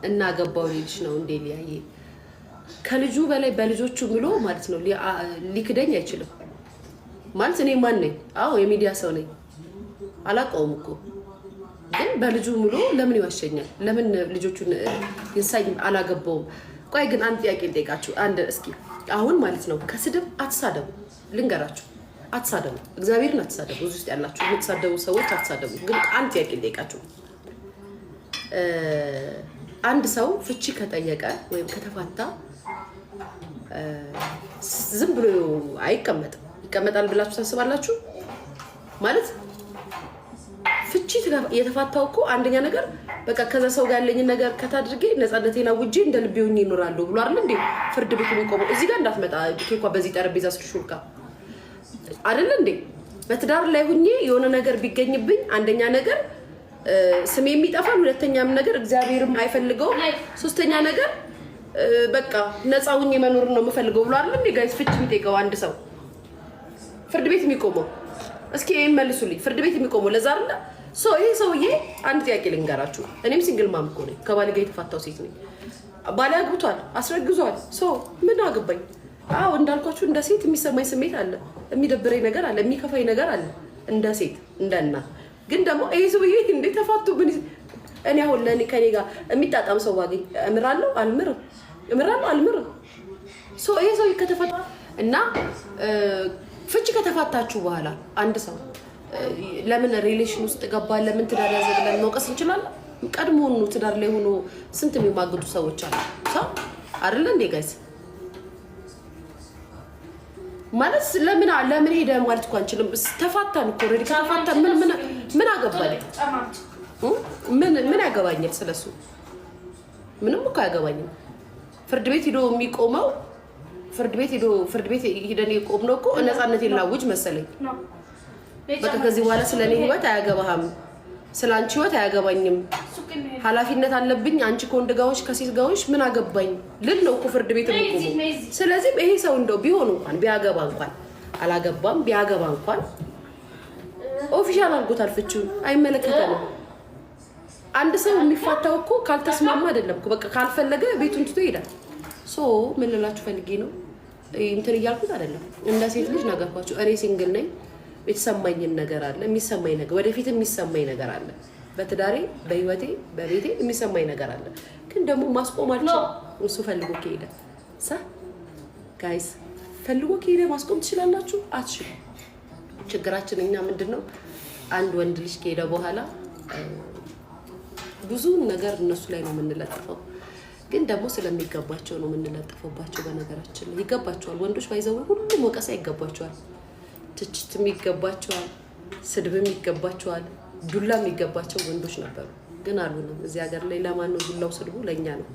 እና ገባው ልጅ ነው እንዴ ሊያየ ከልጁ በላይ በልጆቹ ብሎ ማለት ነው ሊክደኝ አይችልም ማለት እኔ ማን ነኝ አዎ የሚዲያ ሰው ነኝ አላቀውም እኮ ግን በልጁ ሙሉ ለምን ይዋሸኛል ለምን ልጆቹን ይንሳይ አላገባውም ቆይ ግን አንድ ጥያቄ ልጠይቃችሁ አንድ እስኪ አሁን ማለት ነው ከስድብ አትሳደቡ ልንገራችሁ አትሳደቡ እግዚአብሔርን አትሳደቡ እዚህ ውስጥ ያላችሁ የምትሳደቡ ሰዎች አትሳደቡ ግን አንድ ጥያቄ ልጠይቃችሁ አንድ ሰው ፍቺ ከጠየቀ ወይም ከተፋታ ዝም ብሎ አይቀመጥም ይቀመጣል ብላችሁ ታስባላችሁ ማለት ፍቺ የተፋታው እኮ አንደኛ ነገር በቃ ከዛ ሰው ጋር ያለኝ ነገር ከታድርጌ ነፃነቴና ውጪ እንደ ልቤውኝ ይኖራሉ ብሎ አይደል እንዴ ፍርድ ቤት የሚቆመው እዚህ ጋር እንዳትመጣ ኬኳ በዚህ ጠረጴዛ ስልሹልካ አይደል እንዴ በትዳር ላይ ሁኜ የሆነ ነገር ቢገኝብኝ አንደኛ ነገር ስሜ የሚጠፋል ሁለተኛም ነገር እግዚአብሔርም አይፈልገው ሶስተኛ ነገር በቃ ነፃ ሁኜ መኖር ነው የምፈልገው ብሎ አይደል እንዴ ጋይስ ፍቺ የሚጠይቀው አንድ ሰው ፍርድ ቤት የሚቆመው እስኪ መልሱልኝ ፍርድ ቤት የሚቆመው ለዛ አይደል ይሄ ሰውዬ አንድ ጥያቄ ልንገራችሁ እኔም ሲንግል ማም እኮ ነኝ ከባሌ ጋር የተፋታው ሴት ነኝ ባሌ አግብቷል አስረግዟል ምን አገባኝ አዎ እንዳልኳችሁ እንደ ሴት የሚሰማኝ ስሜት አለ የሚደብረኝ ነገር አለ የሚከፋኝ ነገር አለ እንደ ሴት እንደና ግን ደግሞ ይሄ ሰውዬ እንዴ ተፋቱብኝ እኔ አሁን ለኔ ከኔ ጋር የሚጣጣም ሰው ባገኝ እምራለሁ አልምርም ይሄ ሰውዬ ከተፋታ እና ፍቺ ከተፋታችሁ በኋላ አንድ ሰው ለምን ሪሌሽን ውስጥ ገባ ለምን ትዳር ያዘ ብለን መውቀስ እንችላለን ቀድሞውኑ ትዳር ላይ ሆኖ ስንት የሚማግዱ ሰዎች አሉ ሰው አይደል እንዴ ጋይስ ማለት ለምን ሄደ ማለት እንኳን እንችልም ተፋታን እኮ ኦሬዲ ተፋታን ምን አገባኝ ምን ያገባኛል ስለሱ ምንም እኮ ያገባኛል ፍርድ ቤት ሄዶ የሚቆመው ፍርድ ቤት ሄደን የቆምነው እኮ ነፃነቴን ላውጅ መሰለኝ በቃ ከዚህ በኋላ ስለኔ ህይወት አያገባህም ስላንቺ ህይወት አያገባኝም ኃላፊነት አለብኝ አንቺ ከወንድ ጋርሽ ከሴት ጋርሽ ምን አገባኝ ልል ነው እኮ ፍርድ ቤት የምቆመው ስለዚህ ይሄ ሰው እንደው ቢሆን እንኳን ቢያገባ እንኳን አላገባም ቢያገባ እንኳን ኦፊሻል አድርጎታል ፍቺውን አይመለከተንም አንድ ሰው የሚፋታው እኮ ካልተስማማ አይደለም እኮ በቃ ካልፈለገ ቤቱን ትቶ ይሄዳል ምን ልላችሁ ፈልጌ ነው እንትን እያልኩት አይደለም እንደ ሴት ልጅ ነገርኳችሁ እኔ ሲንግል ነኝ የተሰማኝን ነገር አለ የሚሰማኝ ነገር ወደፊት የሚሰማኝ ነገር አለ በትዳሬ በህይወቴ በቤቴ የሚሰማኝ ነገር አለ ግን ደግሞ ማስቆማቸው እሱ ፈልጎ ከሄደ ጋይስ ፈልጎ ከሄደ ማስቆም ትችላላችሁ አትችሉ ችግራችን እኛ ምንድነው አንድ ወንድ ልጅ ከሄደ በኋላ ብዙ ነገር እነሱ ላይ ነው የምንለጥፈው ግን ደግሞ ስለሚገባቸው ነው የምንለጥፈባቸው በነገራችን ላይ ይገባቸዋል ወንዶች ባይዘው ሁሉም ወቀሳ ይገባቸዋል ትችትም ይገባቸዋል ስድብም ይገባቸዋል ዱላም ይገባቸው ወንዶች ነበሩ ግን አሉንም እዚህ ሀገር ላይ ለማን ነው ዱላው ስድቡ ለኛ ነው